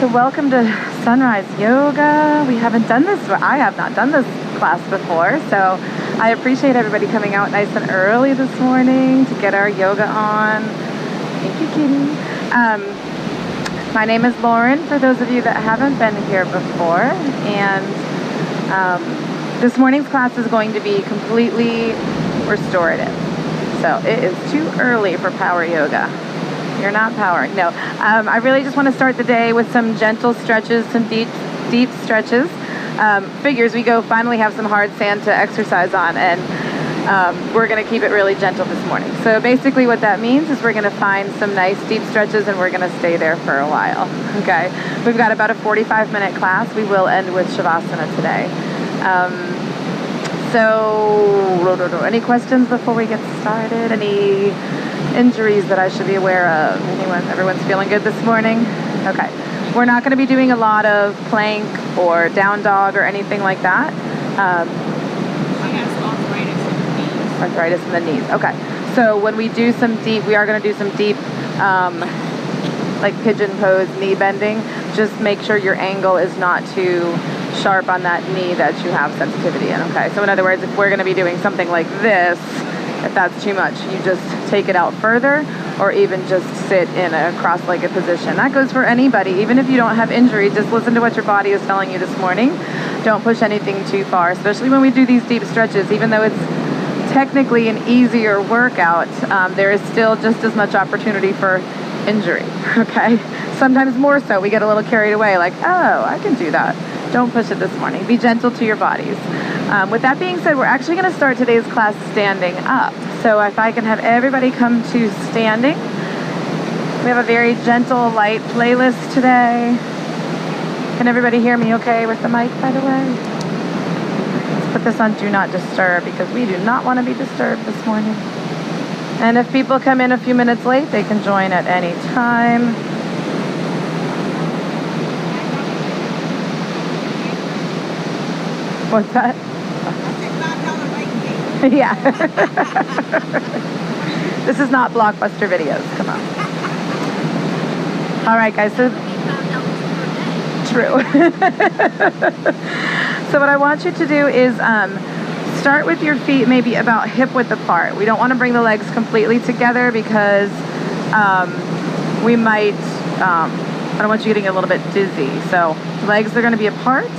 So welcome to Sunrise Yoga. We haven't done this, I have not done this class before, so I appreciate everybody coming out nice and early this morning to get our yoga on. Thank you, Kitty. My name is Lauren, for those of you that haven't been here before, and this morning's class is going to be completely restorative. So it is too early for power yoga. You're not powering. No, I really just want to start the day with some gentle stretches, some deep stretches. Figures we finally have some hard sand to exercise on, and we're going to keep it really gentle this morning. So basically what that means is we're going to find some nice deep stretches, and we're going to stay there for a while. Okay, we've got about a 45-minute class. We will end with Shavasana today. So any questions before we get started? Any injuries that I should be aware of? Everyone's feeling good this morning? Okay. We're not going to be doing a lot of plank or down dog or anything like that. I have arthritis in the knees. Arthritis in the knees. Okay. So when we do we are going to do some deep, like pigeon pose knee bending. Just make sure your angle is not too sharp on that knee that you have sensitivity in. Okay. So in other words, if we're going to be doing something like this, if that's too much, you just take it out further, or even just sit in a cross-legged position. That goes for anybody. Even if you don't have injury, just listen to what your body is telling you this morning. Don't push anything too far, especially when we do these deep stretches. Even though it's technically an easier workout, there is still just as much opportunity for injury, okay? Sometimes more so. We get a little carried away, like, oh, I can do that. Don't push it this morning. Be gentle to your bodies. With that being said, we're actually going to start today's class standing up. So if I can have everybody come to standing. We have a very gentle, light playlist today. Can everybody hear me okay with the mic, by the way? Let's put this on Do Not Disturb, because we do not want to be disturbed this morning. And if people come in a few minutes late, they can join at any time. What's that? Yeah. This is not Blockbuster Videos. Come on. All right, guys. So true. So what I want you to do is start with your feet maybe about hip width apart. We don't want to bring the legs completely together, because we might. I don't want you getting a little bit dizzy. So legs are going to be apart.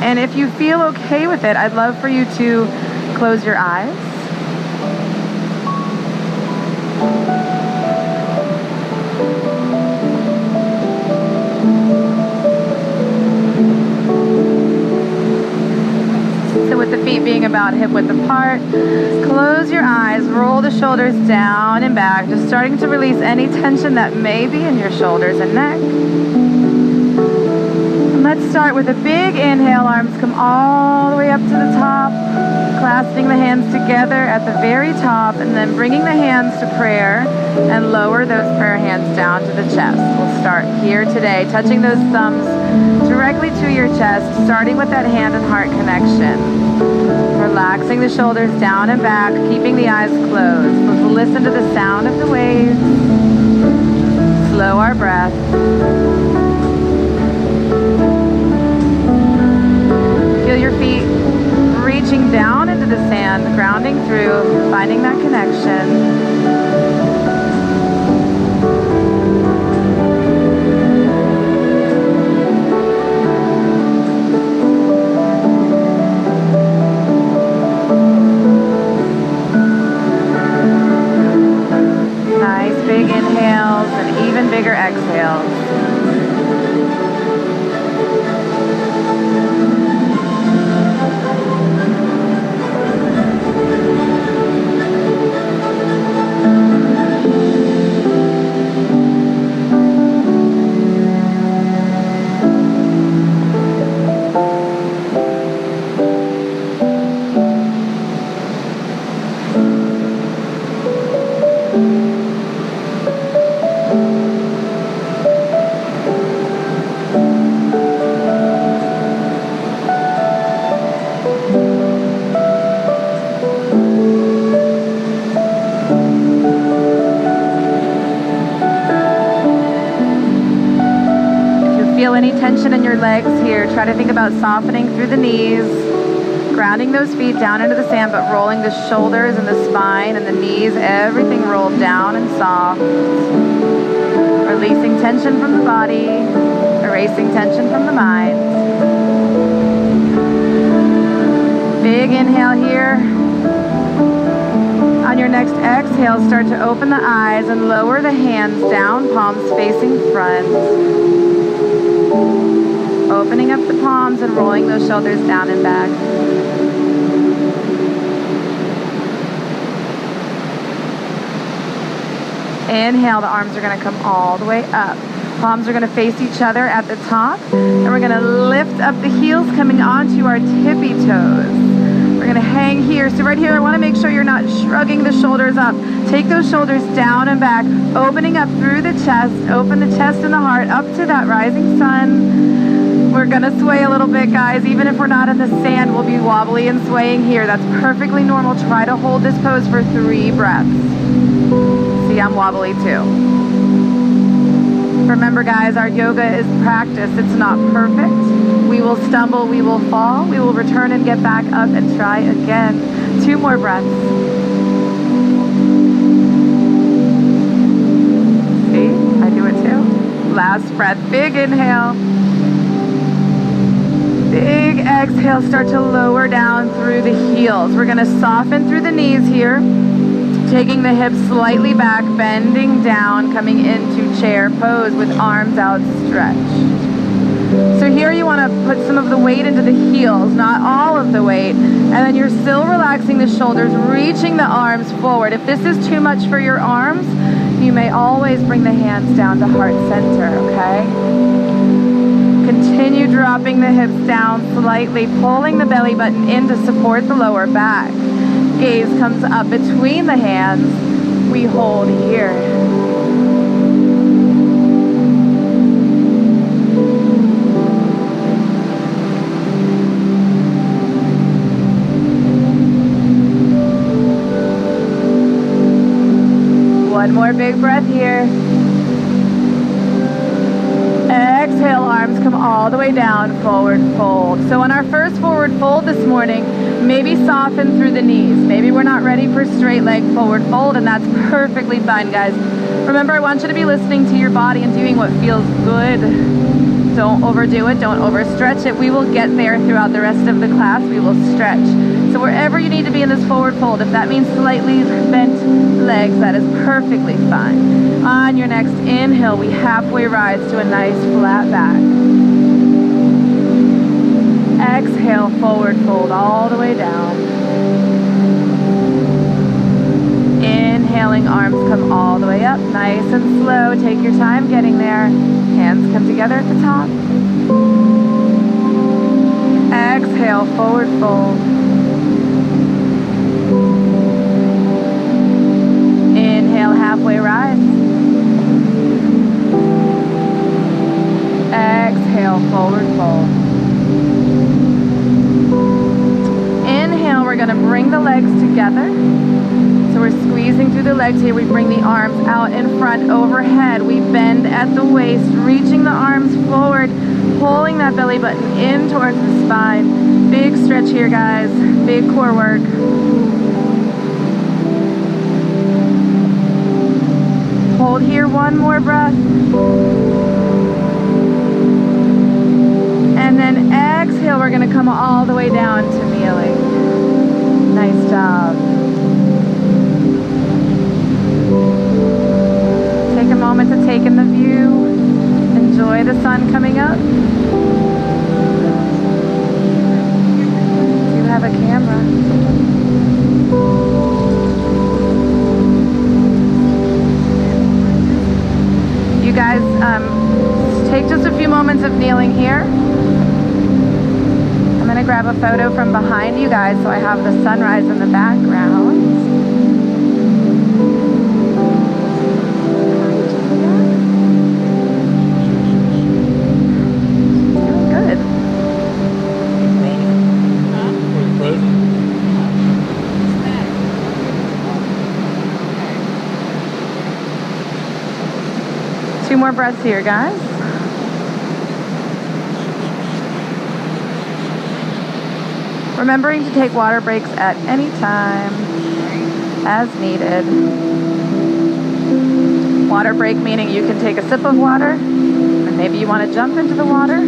And if you feel okay with it, I'd love for you to close your eyes. So with the feet being about hip width apart, close your eyes, roll the shoulders down and back, just starting to release any tension that may be in your shoulders and neck. Let's start with a big inhale. Arms come all the way up to the top, clasping the hands together at the very top, and then bringing the hands to prayer and lower those prayer hands down to the chest. We'll start here today, touching those thumbs directly to your chest, starting with that hand and heart connection. Relaxing the shoulders down and back, keeping the eyes closed. Let's listen to the sound of the waves. Slow our breath. Feel your feet reaching down into the sand, grounding through, finding that connection. Nice big inhales and even bigger exhales. feel any tension in your legs here, try to think about softening through the knees, grounding those feet down into the sand, but rolling the shoulders and the spine and the knees, everything rolled down and soft. Releasing tension from the body, erasing tension from the mind. Big inhale here. On your next exhale, start to open the eyes and lower the hands down, palms facing front. Opening up the palms and rolling those shoulders down and back. Inhale, the arms are going to come all the way up. Palms are going to face each other at the top. And we're going to lift up the heels coming onto our tippy toes. We're going to hang here. So right here, I want to make sure you're not shrugging the shoulders up. Take those shoulders down and back, opening up through the chest. Open the chest and the heart up to that rising sun. We're going to sway a little bit, guys. Even if we're not in the sand, we'll be wobbly and swaying here. That's perfectly normal. Try to hold this pose for 3 breaths. See, I'm wobbly too. Remember, guys, our yoga is practice. It's not perfect. We will stumble, we will fall, we will return and get back up and try again. 2 more breaths. See, I do it too. Last breath, big inhale. Big exhale, start to lower down through the heels. We're gonna soften through the knees here. Taking the hips slightly back, bending down, coming into chair pose with arms outstretched. So here you want to put some of the weight into the heels, not all of the weight. And then you're still relaxing the shoulders, reaching the arms forward. If this is too much for your arms, you may always bring the hands down to heart center, okay? Continue dropping the hips down slightly, pulling the belly button in to support the lower back. Gaze comes up between the hands. We hold here. One more big breath here. Exhale, arms come all the way down, forward fold. So on our first forward fold this morning, maybe soften through the knees. Maybe we're not ready for straight leg forward fold, and that's perfectly fine, guys. Remember, I want you to be listening to your body and doing what feels good. Don't overdo it, don't overstretch it. We will get there throughout the rest of the class. We will stretch. So wherever you need to be in this forward fold, if that means slightly bent legs, that is perfectly fine. On your next inhale, we halfway rise to a nice flat back. Exhale, forward fold all the way down. Inhaling, arms come all the way up, nice and slow. Take your time getting there. Hands come together at the top. Exhale, forward fold. Inhale, halfway rise. Exhale, forward fold. Inhale, we're going to bring the legs together. So we're squeezing through the legs here. We bring the arms out in front, overhead. We bend at the waist, reaching the arms forward, pulling that belly button in towards the spine. Big stretch here, guys. Big core work. Hold here, one more breath. And then exhale, we're going to come all the way down to kneeling. Nice job. Take a moment to take in the view. Enjoy the sun coming up. You have a camera. You guys take just a few moments of kneeling here. I'm going to grab a photo from behind you guys so I have the sunrise in the background. Good. Two more breaths here, guys. Remembering to take water breaks at any time as needed. Water break meaning you can take a sip of water, or maybe you want to jump into the water.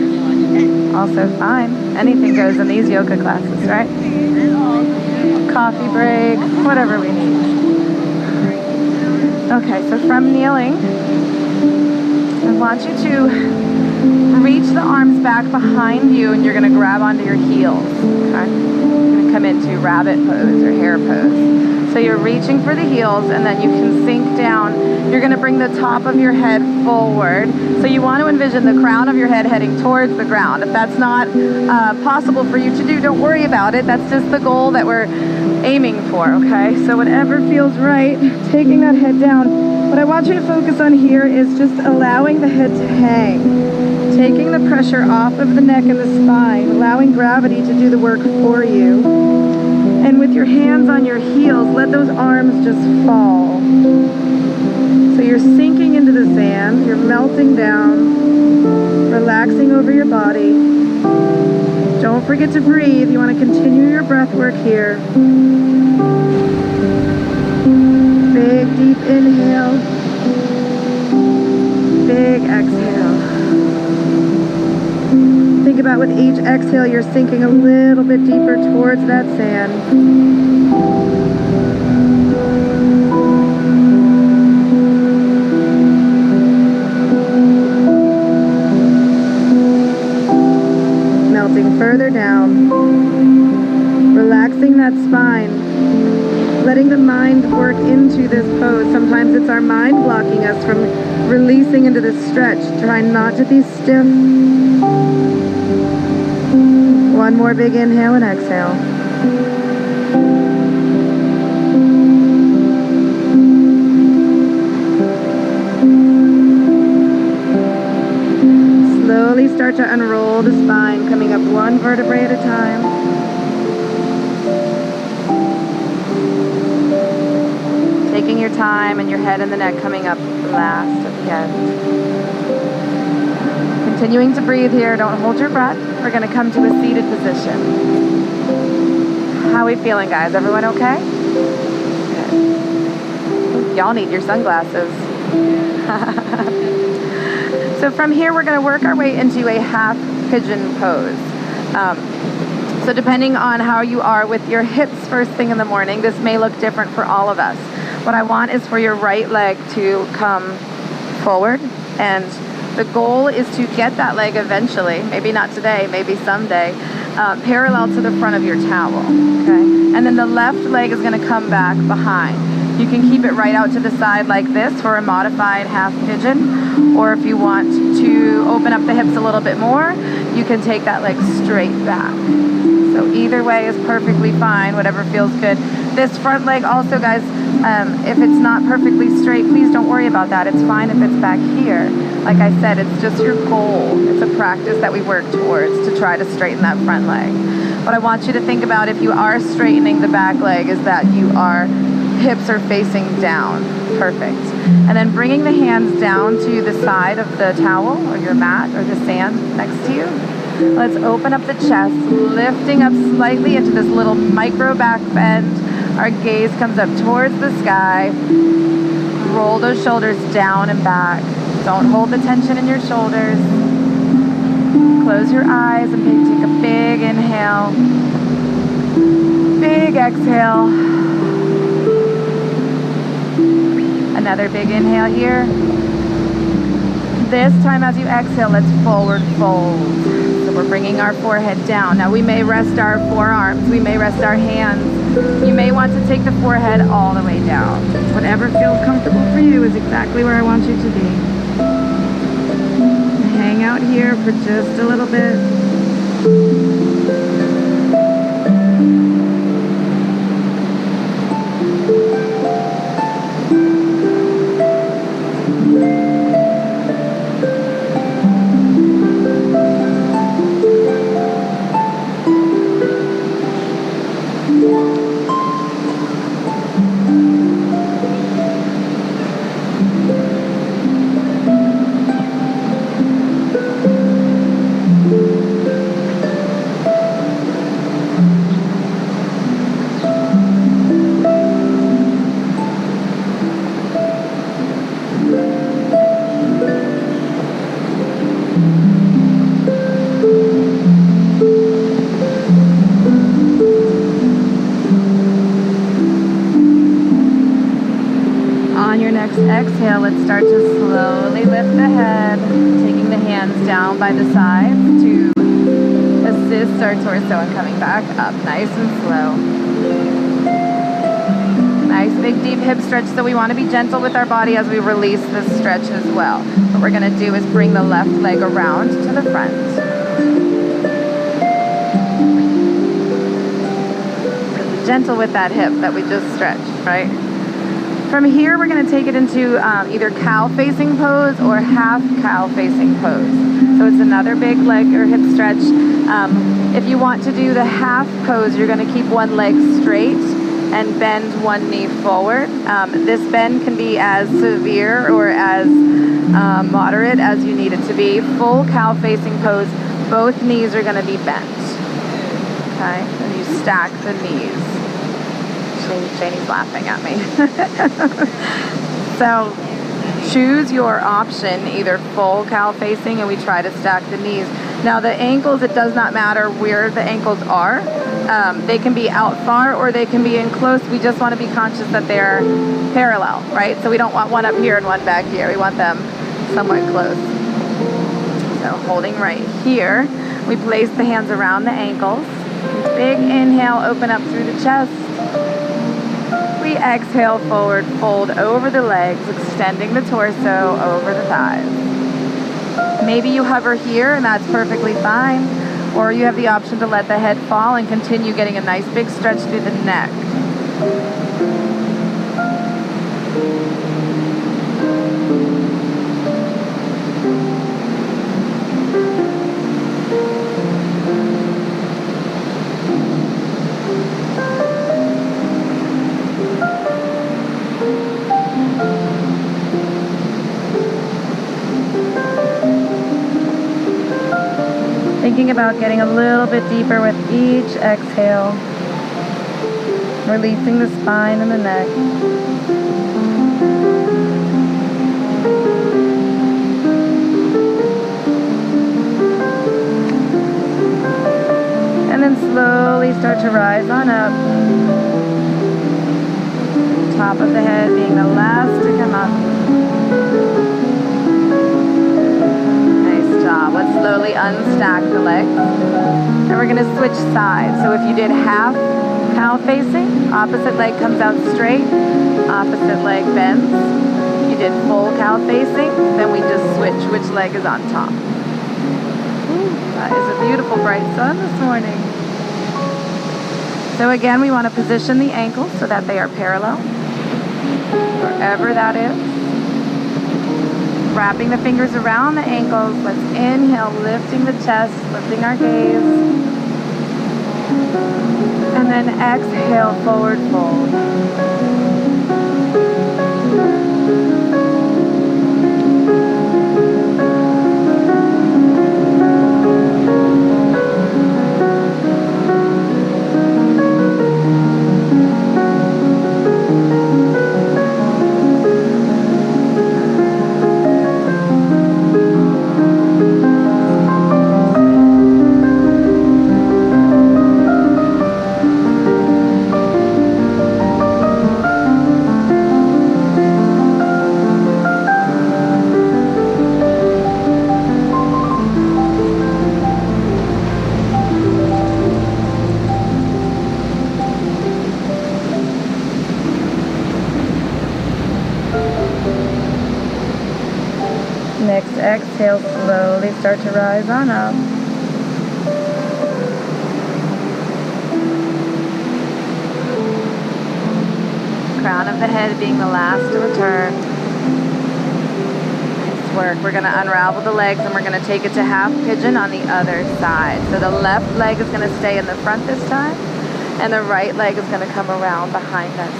Also fine. Anything goes in these yoga classes, right? Coffee break, whatever we need. Okay, so from kneeling, I want you to reach the arms back behind you, and you're going to grab onto your heels. Okay? You're going to come into rabbit pose or hare pose. So you're reaching for the heels, and then you can sink down. You're going to bring the top of your head forward. So you want to envision the crown of your head heading towards the ground. If that's not possible for you to do, don't worry about it. That's just the goal that we're aiming for, okay? So whatever feels right, taking that head down. What I want you to focus on here is just allowing the head to hang. Taking the pressure off of the neck and the spine, allowing gravity to do the work for you. And with your hands on your heels, let those arms just fall. So you're sinking into the sand, you're melting down, relaxing over your body. Don't forget to breathe. You want to continue your breath work here. Big deep inhale, big exhale. Think about with each exhale, you're sinking a little bit deeper towards that sand. Melting further down, relaxing that spine, letting the mind work into this pose. Sometimes it's our mind blocking us from releasing into this stretch. Try not to be stiff. One more big inhale and exhale. Slowly start to unroll the spine, coming up one vertebrae at a time. Taking your time, and your head and the neck coming up last at the end. Continuing to breathe here, don't hold your breath. We're going to come to a seated position. How are we feeling, guys? Everyone okay? Good. Y'all need your sunglasses. So from here, we're going to work our way into a half pigeon pose. So depending on how you are with your hips first thing in the morning, this may look different for all of us. What I want is for your right leg to come forward, and the goal is to get that leg eventually, maybe not today, maybe someday, parallel to the front of your towel, okay? And then the left leg is going to come back behind. You can keep it right out to the side like this for a modified half pigeon, or if you want to open up the hips a little bit more, you can take that leg straight back. So either way is perfectly fine, whatever feels good. This front leg also, guys, if it's not perfectly straight, please don't worry about that. It's fine if it's back here. Like I said, it's just your goal. It's a practice that we work towards to try to straighten that front leg. What I want you to think about if you are straightening the back leg is that hips are facing down. Perfect. And then bringing the hands down to the side of the towel or your mat or the sand next to you. Let's open up the chest, lifting up slightly into this little micro back bend. Our gaze comes up towards the sky. Roll those shoulders down and back. Don't hold the tension in your shoulders. Close your eyes and take a big inhale. Big exhale. Another big inhale here. This time as you exhale, let's forward fold. So we're bringing our forehead down. Now we may rest our forearms, we may rest our hands. You may want to take the forehead all the way down. Whatever feels comfortable for you is exactly where I want you to be. Hang out here for just a little bit. your next exhale, let's start to slowly lift the head, taking the hands down by the sides to assist our torso in coming back up nice and slow. Nice big deep hip stretch, so we want to be gentle with our body as we release this stretch as well. What we're going to do is bring the left leg around to the front. Gentle with that hip that we just stretched, right? From here, we're going to take it into either cow facing pose or half cow facing pose. So it's another big leg or hip stretch. If you want to do the half pose, you're going to keep one leg straight and bend one knee forward. This bend can be as severe or as moderate as you need it to be. Full cow facing pose, both knees are going to be bent. Okay, and you stack the knees. Janie's laughing at me. So choose your option, either full cow facing, and we try to stack the knees. Now the ankles, it does not matter where the ankles are. They can be out far or they can be in close. We just want to be conscious that they're parallel, right? So we don't want one up here and one back here. We want them somewhat close. So holding right here, we place the hands around the ankles. Big inhale, open up through the chest. We exhale, forward fold over the legs, extending the torso over the thighs. Maybe you hover here and that's perfectly fine, or you have the option to let the head fall and continue getting a nice big stretch through the neck. Thinking about getting a little bit deeper with each exhale, releasing the spine and the neck. And then slowly start to rise on up. Top of the head being the last to come up. Let's slowly unstack the legs. And we're going to switch sides. So if you did half cow facing, opposite leg comes out straight, opposite leg bends. If you did full cow facing, then we just switch which leg is on top. That is a beautiful bright sun this morning. So again, we want to position the ankles so that they are parallel, wherever that is. Wrapping the fingers around the ankles. Let's inhale, lifting the chest, lifting our gaze. And then exhale, forward fold. Next exhale, slowly start to rise on up. Crown of the head being the last to return. Nice work. We're going to unravel the legs and we're going to take it to half pigeon on the other side. So the left leg is going to stay in the front this time, and the right leg is going to come around behind us.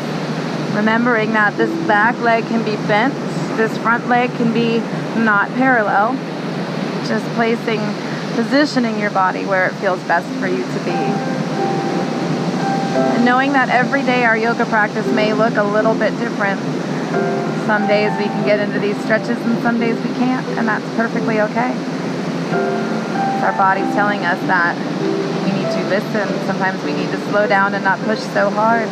Remembering that this back leg can be bent, this front leg can be not parallel. Just positioning your body where it feels best for you to be. And knowing that every day our yoga practice may look a little bit different. Some days we can get into these stretches and some days we can't, and that's perfectly okay. Our body's telling us that we need to listen. Sometimes we need to slow down and not push so hard.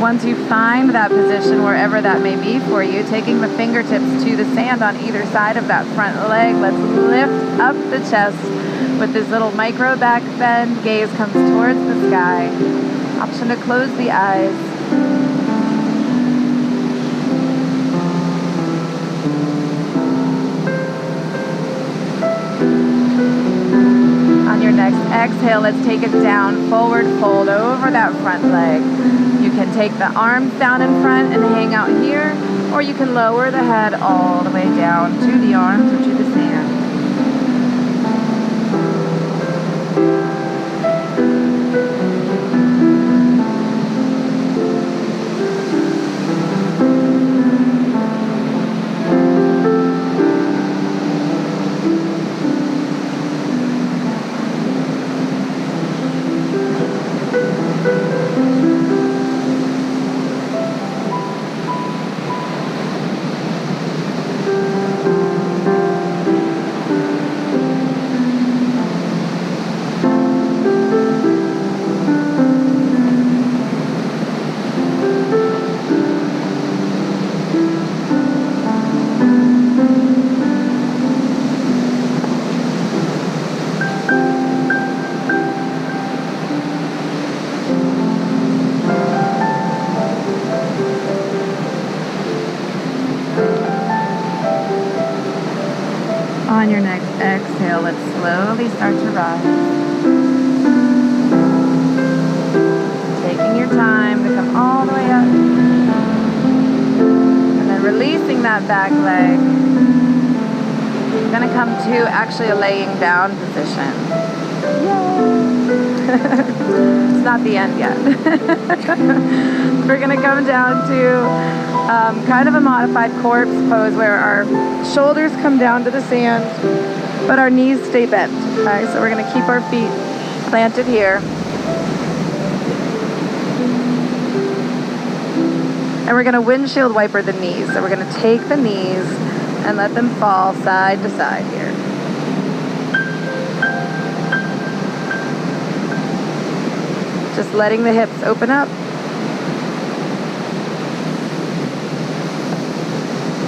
Once you find that position, wherever that may be for you, taking the fingertips to the sand on either side of that front leg, let's lift up the chest with this little micro back bend. Gaze comes towards the sky. Option to close the eyes. On your next exhale, let's take it down, forward fold over that front leg. You can take the arms down in front and hang out here, or you can lower the head all the way down to the arms or to the sand. On your next exhale, let's slowly start to rise. Taking your time to come all the way up. And then releasing that back leg. You're going to come to actually a laying down position. It's not the end yet. We're going to come down to kind of a modified corpse pose where our shoulders come down to the sand, but our knees stay bent. Okay, so we're going to keep our feet planted here. And we're going to windshield wiper the knees. So we're going to take the knees and let them fall side to side here. Just letting the hips open up.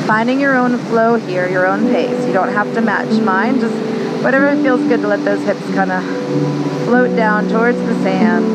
Finding your own flow here, your own pace. You don't have to match mine. Just whatever feels good to let those hips kind of float down towards the sand.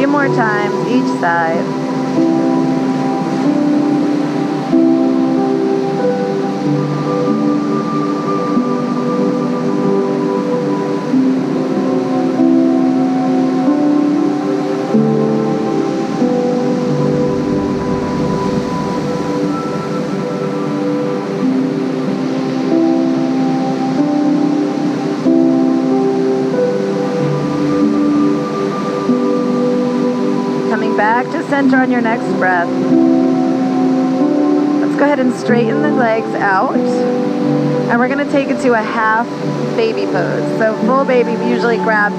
More times each side. Back to center on your next breath. Let's go ahead and straighten the legs out. And we're going to take it to a half baby pose. So full baby, we usually grab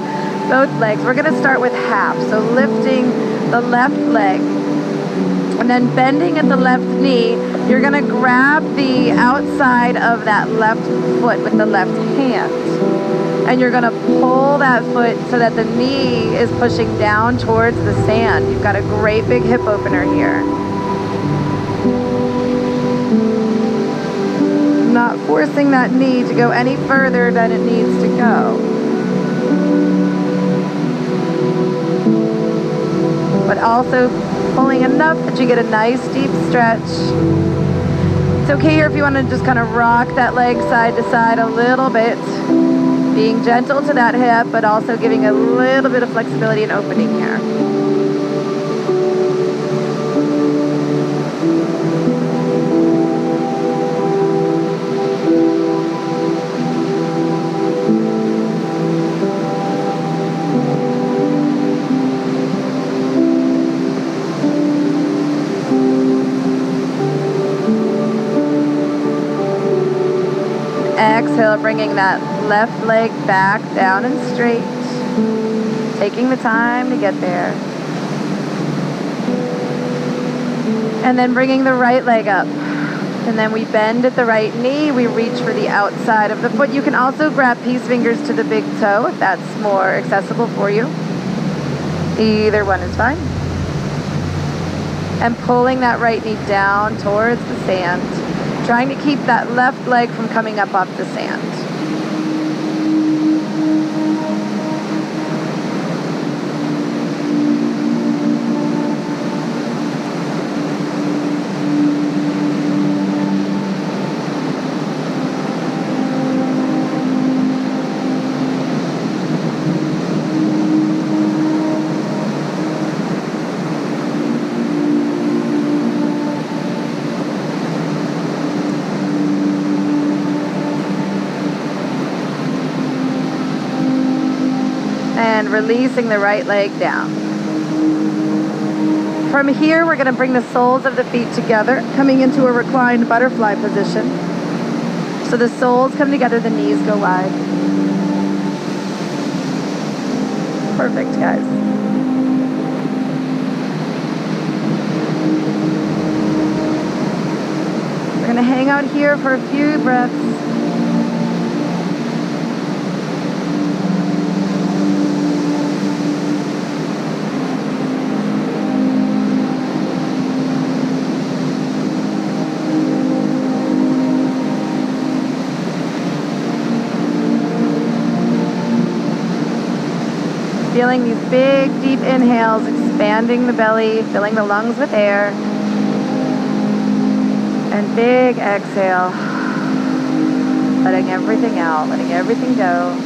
both legs. We're going to start with half. So lifting the left leg and then bending at the left knee. You're going to grab the outside of that left foot with the left hand. And you're going to pull that foot so that the knee is pushing down towards the sand. You've got a great big hip opener here. Not forcing that knee to go any further than it needs to go. But also pulling enough that you get a nice deep stretch. It's okay here if you want to just kind of rock that leg side to side a little bit. Being gentle to that hip, but also giving a little bit of flexibility and opening here. still bringing that left leg back down and straight. Taking the time to get there. And then bringing the right leg up. And then we bend at the right knee. We reach for the outside of the foot. You can also grab peace fingers to the big toe if that's more accessible for you. Either one is fine. And pulling that right knee down towards the sand. Trying to keep that left leg from coming up off the sand. And releasing the right leg down. From here, we're going to bring the soles of the feet together, coming into a reclined butterfly position. So the soles come together, the knees go wide. Perfect, guys. We're going to hang out here for a few breaths. Feeling these big, deep inhales, expanding the belly, filling the lungs with air. And big exhale. Letting everything out, letting everything go.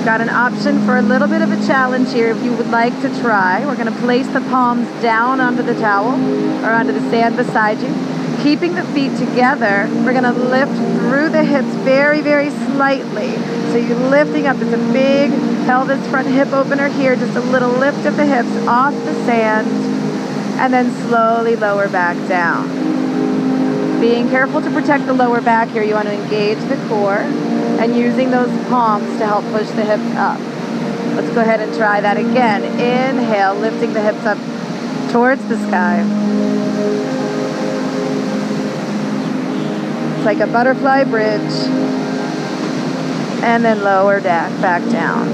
Got an option for a little bit of a challenge here if you would like to try. We're going to place the palms down onto the towel or onto the sand beside you. Keeping the feet together, we're going to lift through the hips very, very slightly. So you're lifting up. It's a big pelvis front hip opener here. Just a little lift of the hips off the sand. And then slowly lower back down. Being careful to protect the lower back here. You want to engage the core. And using those palms to help push the hips up. Let's go ahead and try that again. Inhale, lifting the hips up towards the sky. Like a butterfly bridge, and then lower back down.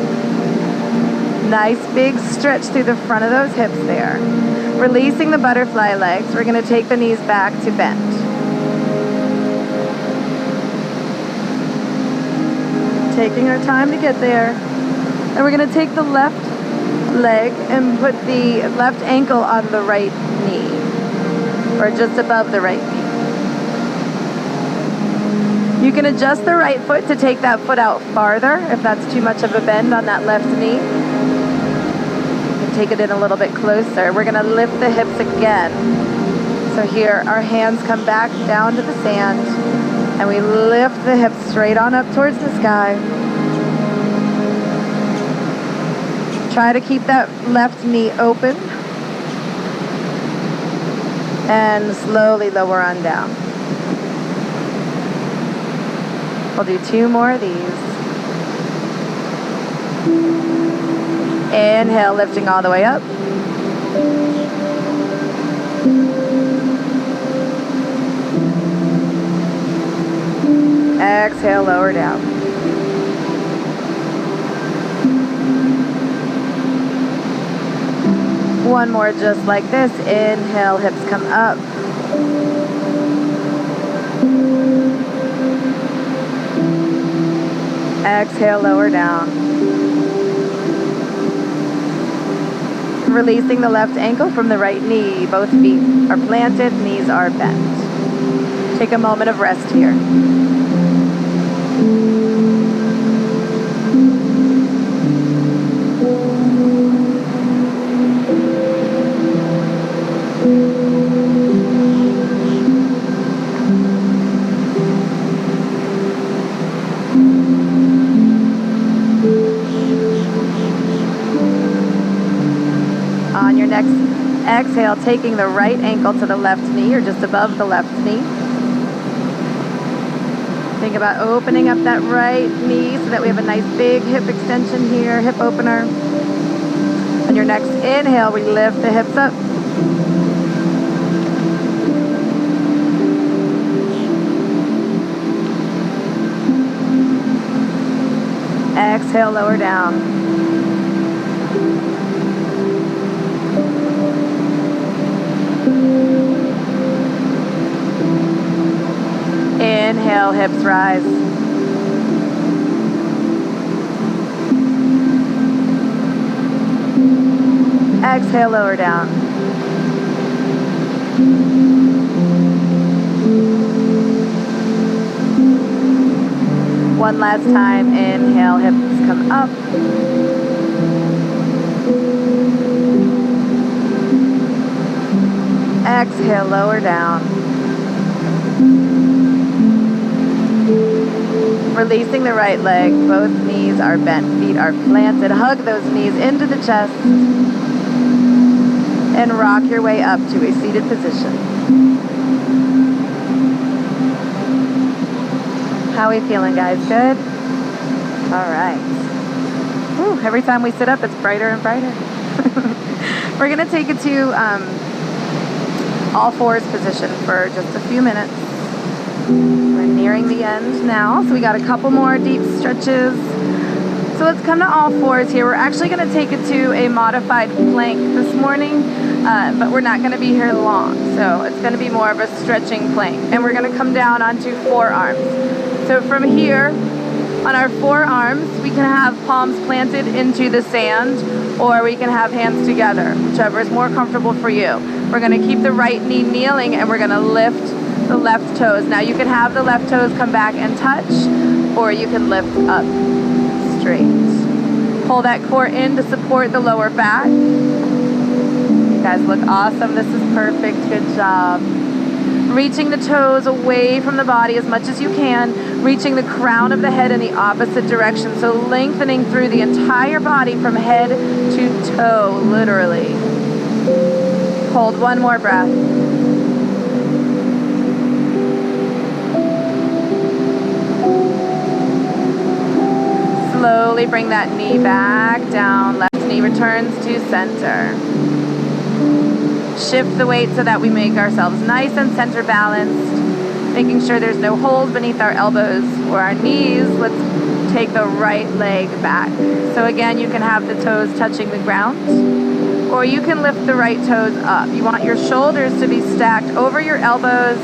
Nice big stretch through the front of those hips there. Releasing the butterfly legs, we're going to take the knees back to bend. Taking our time to get there. And we're going to take the left leg and put the left ankle on the right knee, or just above the right knee. You can adjust the right foot to take that foot out farther if that's too much of a bend on that left knee. You can take it in a little bit closer. We're going to lift the hips again. So here, our hands come back down to the sand, and we lift the hips straight on up towards the sky. Try to keep that left knee open, and slowly lower on down. We'll do 2 more of these. Inhale, lifting all the way up. Exhale, lower down. One more just like this. Inhale, hips come up. Exhale, lower down. Releasing the left ankle from the right knee. Both feet are planted, knees are bent. Take a moment of rest here. On your next exhale, taking the right ankle to the left knee or just above the left knee. Think about opening up that right knee so that we have a nice big hip extension here, hip opener. On your next inhale, we lift the hips up. Exhale, lower down. Inhale, hips rise. Exhale, lower down. One last time, inhale, hips come up. Exhale, lower down. Releasing the right leg, both knees are bent, feet are planted. Hug those knees into the chest. And rock your way up to a seated position. How are we feeling, guys? Good? All right. Whew, every time we sit up, it's brighter and brighter. We're going to take it to all fours position for just a few minutes. We're nearing the end now, so we got a couple more deep stretches. So let's come to all fours here. We're actually going to take it to a modified plank this morning, but we're not going to be here long. So it's going to be more of a stretching plank. And we're going to come down onto forearms. So from here, on our forearms, we can have palms planted into the sand, or we can have hands together, whichever is more comfortable for you. We're going to keep the right knee kneeling, and we're going to lift the left toes. Now you can have the left toes come back and touch, or you can lift up straight. Pull that core in to support the lower back. You guys look awesome. This is perfect. Good job. Reaching the toes away from the body as much as you can, reaching the crown of the head in the opposite direction. So lengthening through the entire body from head to toe, literally. Hold one more breath. Slowly bring that knee back down. Left knee returns to center. Shift the weight so that we make ourselves nice and center balanced, making sure there's no holes beneath our elbows or our knees. Let's take the right leg back. So again, you can have the toes touching the ground, or you can lift the right toes up. You want your shoulders to be stacked over your elbows,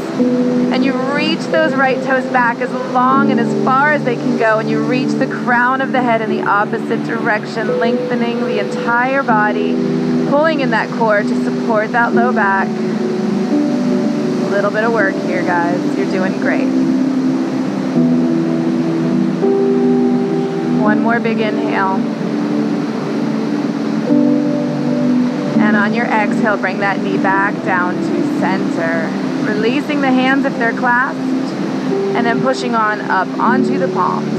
and you reach those right toes back as long and as far as they can go, and you reach the crown of the head in the opposite direction, lengthening the entire body, pulling in that core to support that low back. A little bit of work here, guys. You're doing great. One more big inhale. And on your exhale, bring that knee back down to center. Releasing the hands if they're clasped, and then pushing on up onto the palms.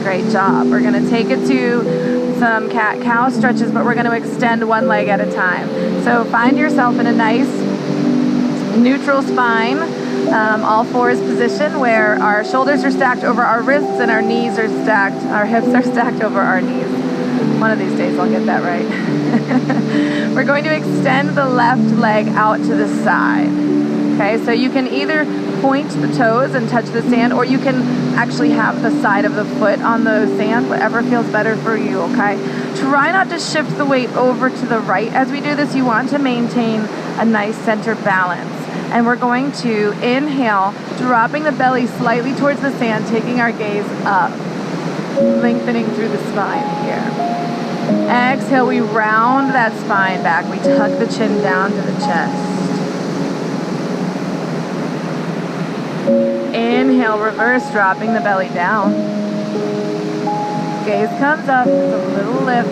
Great job. We're going to take it to some cat-cow stretches, but we're going to extend one leg at a time. So find yourself in a nice neutral spine, all fours position, where our shoulders are stacked over our wrists and our knees are stacked, our hips are stacked over our knees. One of these days I'll get that right. We're going to extend the left leg out to the side. Okay, so you can either point the toes and touch the sand, or you can actually have the side of the foot on the sand, whatever feels better for you, okay? Try not to shift the weight over to the right as we do this. You want to maintain a nice center balance. And we're going to inhale, dropping the belly slightly towards the sand, taking our gaze up, lengthening through the spine here. Exhale, we round that spine back. We tuck the chin down to the chest. Inhale, reverse, dropping the belly down. Gaze comes up, it's a little lift.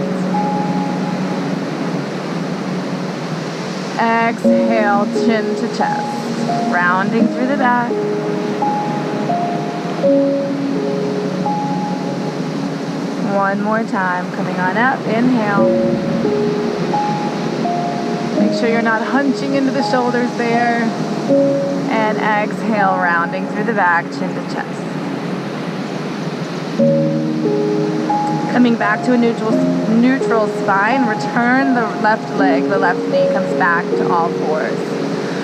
Exhale, chin to chest, rounding through the back. One more time, coming on up, inhale. Make sure you're not hunching into the shoulders there. And exhale, rounding through the back, chin to chest. Coming back to a neutral spine, return the left leg, the left knee comes back to all fours.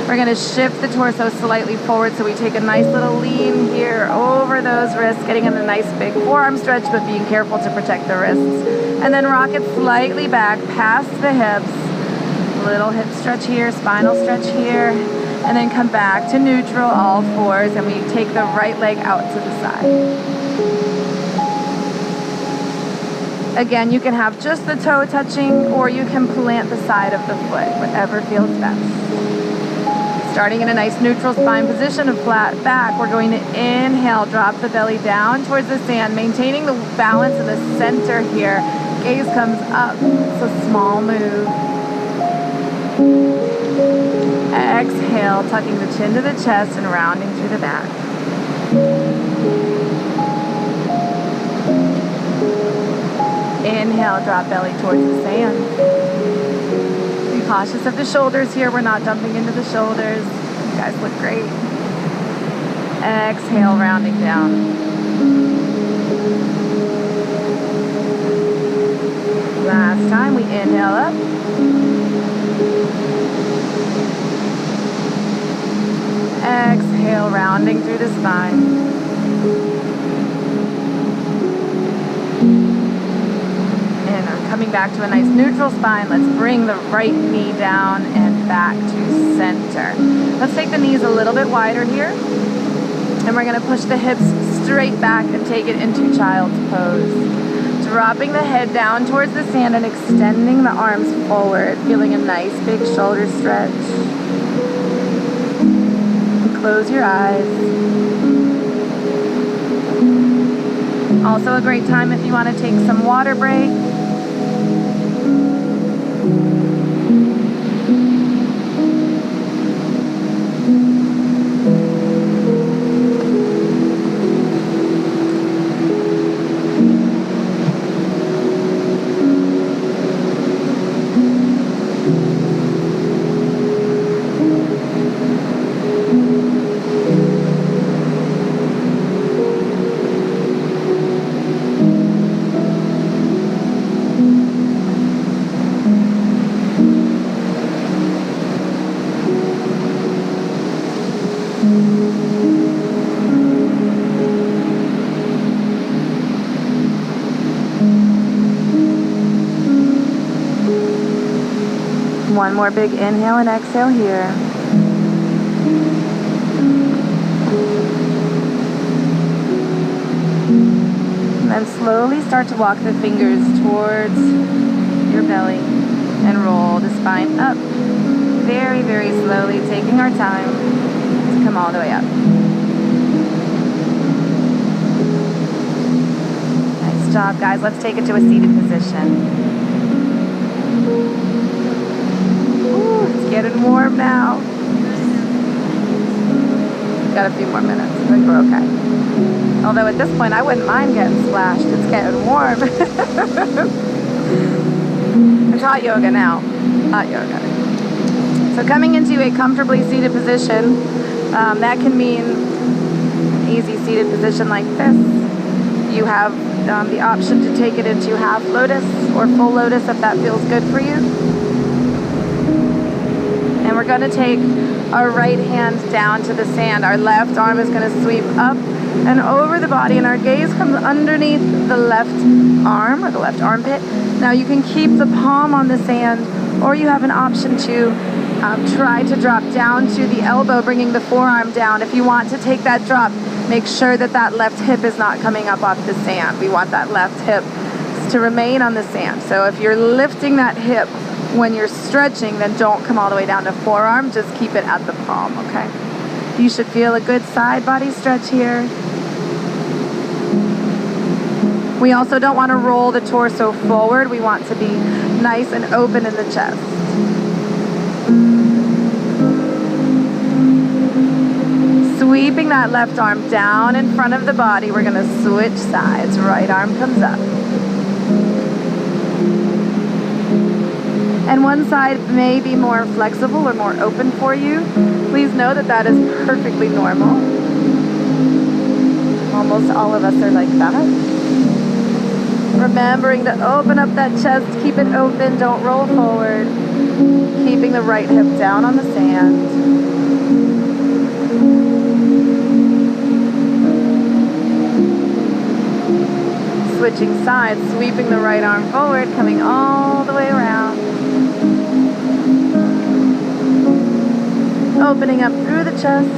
We're gonna shift the torso slightly forward so we take a nice little lean here over those wrists, getting in a nice big forearm stretch, but being careful to protect the wrists. And then rock it slightly back past the hips. Little hip stretch here, spinal stretch here. And then come back to neutral, all fours, and we take the right leg out to the side. Again, you can have just the toe touching, or you can plant the side of the foot, whatever feels best. Starting in a nice neutral spine position, a flat back, we're going to inhale, drop the belly down towards the sand, maintaining the balance in the center here. Gaze comes up, it's a small move. Exhale, tucking the chin to the chest and rounding through the back. Inhale, drop belly towards the sand. Be cautious of the shoulders here. We're not dumping into the shoulders. You guys look great. Exhale, rounding down. Last time, we inhale up. Exhale, rounding through the spine. And I'm coming back to a nice neutral spine. Let's bring the right knee down and back to center. Let's take the knees a little bit wider here. And we're gonna push the hips straight back and take it into child's pose. Dropping the head down towards the sand and extending the arms forward, feeling a nice big shoulder stretch. Close your eyes. Also a great time if you want to take some water break. One more big inhale and exhale here. And then slowly start to walk the fingers towards your belly and roll the spine up. Very, very slowly, taking our time to come all the way up. Nice job, guys. Let's take it to a seated position. Getting warm now. Got a few more minutes. I think we're okay. Although at this point I wouldn't mind getting splashed. It's getting warm. It's hot yoga now. Hot yoga. So coming into a comfortably seated position, that can mean an easy seated position like this. You have the option to take it into half lotus or full lotus if that feels good for you. And we're going to take our right hand down to the sand. Our left arm is going to sweep up and over the body, and our gaze comes underneath the left arm or the left armpit. Now you can keep the palm on the sand, or you have an option to try to drop down to the elbow, bringing the forearm down. If you want to take that drop, make sure that that left hip is not coming up off the sand. We want that left hip to remain on the sand. So if you're lifting that hip when you're stretching, then don't come all the way down to forearm, just keep it at the palm, okay? You should feel a good side body stretch here. We also don't want to roll the torso forward. We want to be nice and open in the chest. Sweeping that left arm down in front of the body, we're going to switch sides. Right arm comes up. and one side may be more flexible or more open for you, please know that that is perfectly normal. Almost all of us are like that. Remembering to open up that chest, keep it open, don't roll forward. Keeping the right hip down on the sand. Switching sides, sweeping the right arm forward, coming all the way around. Opening up through the chest.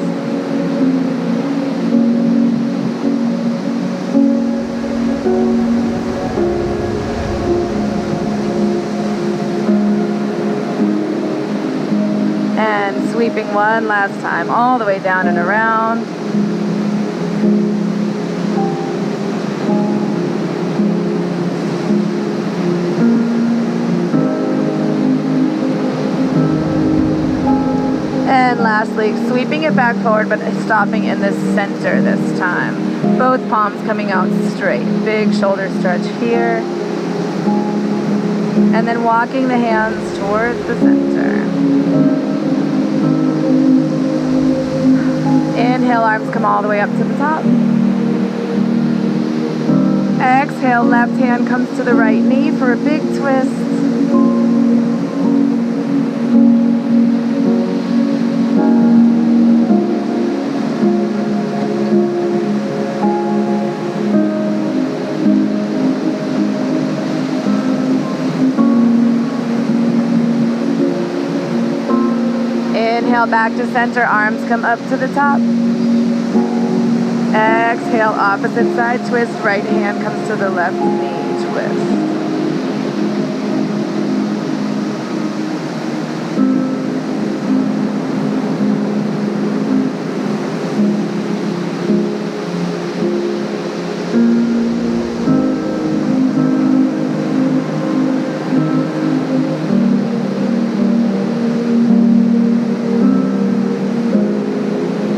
And sweeping one last time, all the way down and around. And lastly, sweeping it back forward, but stopping in the center this time. Both palms coming out straight. Big shoulder stretch here. And then walking the hands towards the center. Inhale, arms come all the way up to the top. Exhale, left hand comes to the right knee for a big twist. Inhale, back to center, arms come up to the top. Exhale, opposite side twist, right hand comes to the left knee, twist.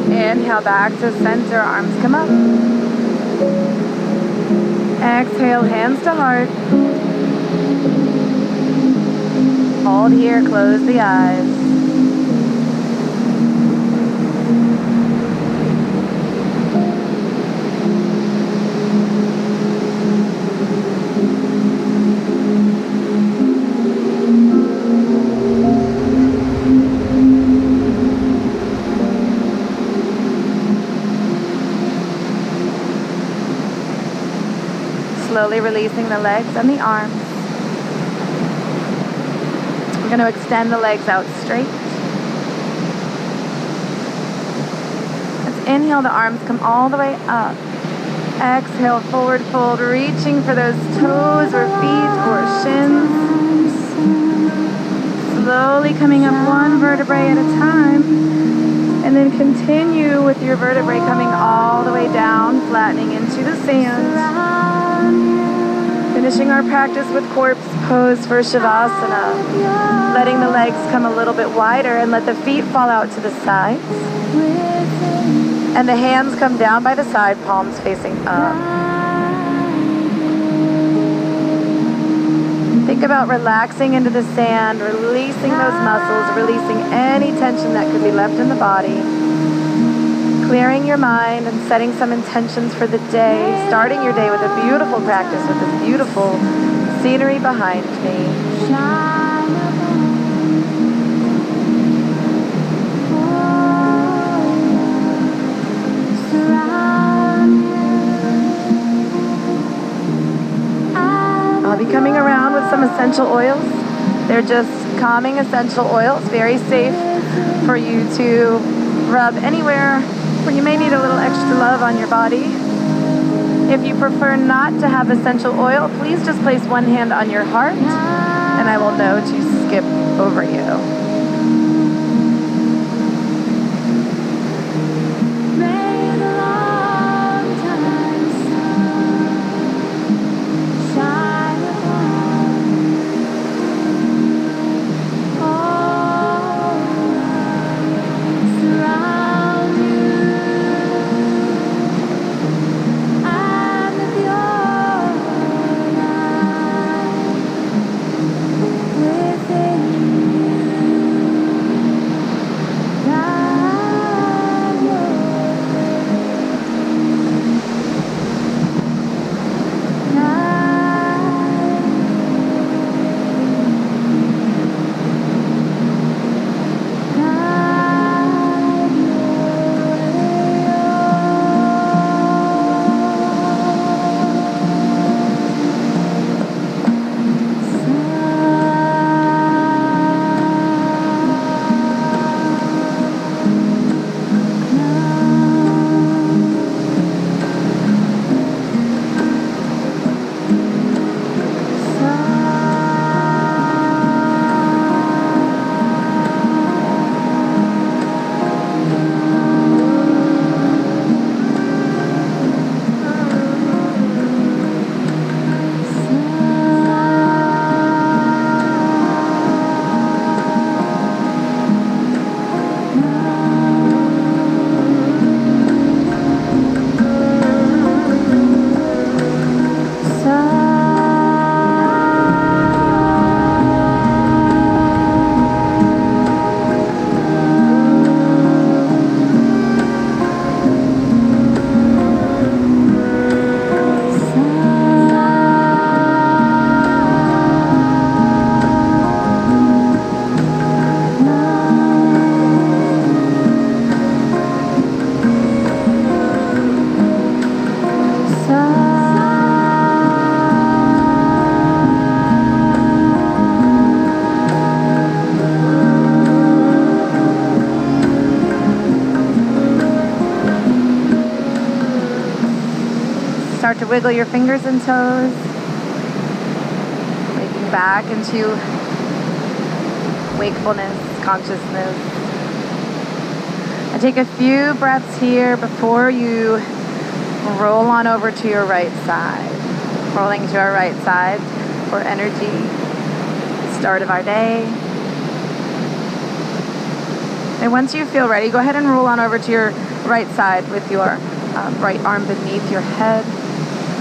Inhale, back to center, arms come up. Exhale, hands to heart. Hold here, close the eyes. Slowly releasing the legs and the arms. We're going to extend the legs out straight. Let's inhale, the arms come all the way up. Exhale, forward fold, reaching for those toes or feet or shins. Slowly coming up one vertebrae at a time. And then continue with your vertebrae coming all the way down, flattening into the sand. Finishing our practice with corpse pose for Shavasana. Letting the legs come a little bit wider and let the feet fall out to the sides. And the hands come down by the side, palms facing up. Think about relaxing into the sand, releasing those muscles, releasing any tension that could be left in the body. Clearing your mind and setting some intentions for the day. Starting your day with a beautiful practice with this beautiful scenery behind me. I'll be coming around with some essential oils. They're just calming essential oils, very safe for you to rub anywhere where you may need a little extra love on your body. If you prefer not to have essential oil, please just place one hand on your heart and I will know to skip over you. Within Start to wiggle your fingers and toes, waking back into wakefulness, consciousness. And take a few breaths here before you roll on over to your right side. Rolling to our right side for energy, the start of our day. And once you feel ready, go ahead and roll on over to your right side with your right arm beneath your head,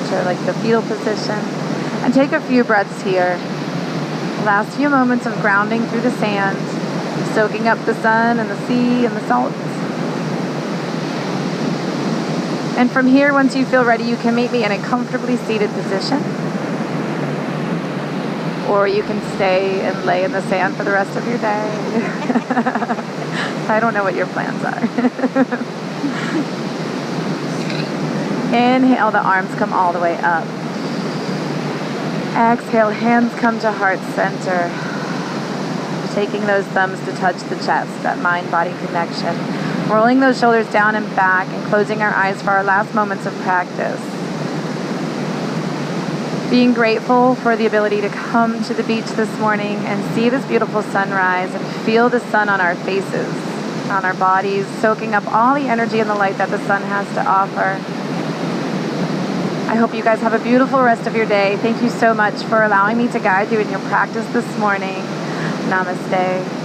to like the fetal position. And take a few breaths here. Last few moments of grounding through the sand, soaking up the sun and the sea and the salts. And from here, once you feel ready, you can meet me in a comfortably seated position. Or you can stay and lay in the sand for the rest of your day. I don't know what your plans are. Inhale, the arms come all the way up. Exhale, hands come to heart center. Taking those thumbs to touch the chest, that mind-body connection. Rolling those shoulders down and back and closing our eyes for our last moments of practice. Being grateful for the ability to come to the beach this morning and see this beautiful sunrise and feel the sun on our faces, on our bodies, soaking up all the energy and the light that the sun has to offer. I hope you guys have a beautiful rest of your day. Thank you so much for allowing me to guide you in your practice this morning. Namaste.